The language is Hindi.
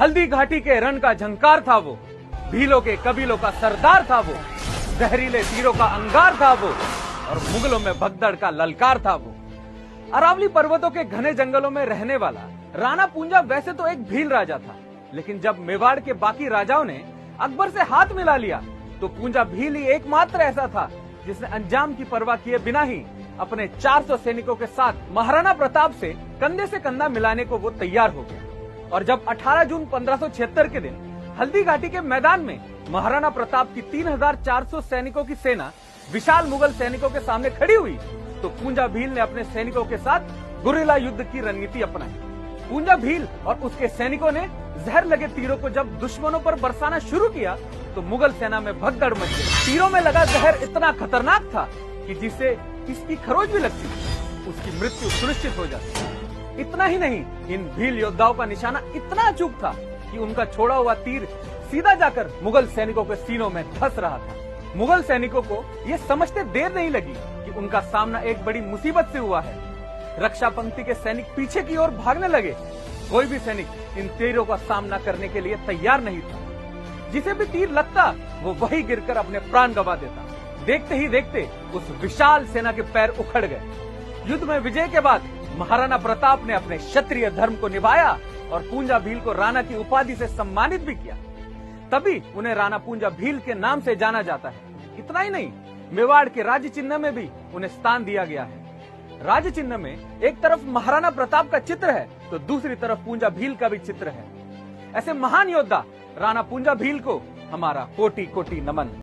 हल्दी घाटी के रण का झंकार था वो, भीलों के कबीलों का सरदार था वो, जहरीले तीरों का अंगार था वो, और मुगलों में भगदड़ का ललकार था वो। अरावली पर्वतों के घने जंगलों में रहने वाला राणा पूंजा वैसे तो एक भील राजा था, लेकिन जब मेवाड़ के बाकी राजाओं ने अकबर से हाथ मिला लिया तो पूंजा भील ही एकमात्र ऐसा था जिसने अंजाम की परवाह किए बिना ही अपने 400 सैनिकों के साथ महाराणा प्रताप से कंधे से कंधा मिलाने को वो तैयार हो गया। और जब 18 जून 1576 के दिन हल्दी घाटी के मैदान में महाराणा प्रताप की 3400 सैनिकों की सेना विशाल मुगल सैनिकों के सामने खड़ी हुई तो पूंजा भील ने अपने सैनिकों के साथ गुरिल्ला युद्ध की रणनीति अपनाई। पूंजा भील और उसके सैनिकों ने जहर लगे तीरों को जब दुश्मनों पर बरसाना शुरू किया तो मुगल सेना में भगदड़ मच गई। तीरों में लगा जहर इतना खतरनाक था कि जिसे इसकी खरोच भी लगती उसकी मृत्यु सुनिश्चित हो जाती। इतना ही नहीं, इन भील योद्धाओं का निशाना इतना अचूक था कि उनका छोड़ा हुआ तीर सीधा जाकर मुगल सैनिकों के सीनों में धंस रहा था। मुगल सैनिकों को यह समझते देर नहीं लगी कि उनका सामना एक बड़ी मुसीबत से हुआ है। रक्षा पंक्ति के सैनिक पीछे की ओर भागने लगे। कोई भी सैनिक इन तीरों का सामना करने के लिए तैयार नहीं था। जिसे भी तीर लगता वो वही गिरकर अपने प्राण गंवा देता। देखते ही देखते उस विशाल सेना के पैर उखड़ गए। युद्ध में विजय के बाद महाराणा प्रताप ने अपने क्षत्रिय धर्म को निभाया और पूंजा भील को राणा की उपाधि से सम्मानित भी किया। तभी उन्हें राणा पूंजा भील के नाम से जाना जाता है। इतना ही नहीं, मेवाड़ के राज्य चिन्ह में भी उन्हें स्थान दिया गया है। राज्य चिन्ह में एक तरफ महाराणा प्रताप का चित्र है तो दूसरी तरफ पूंजा भील का भी चित्र है। ऐसे महान योद्धा राणा पूंजा भील को हमारा कोटि कोटि नमन।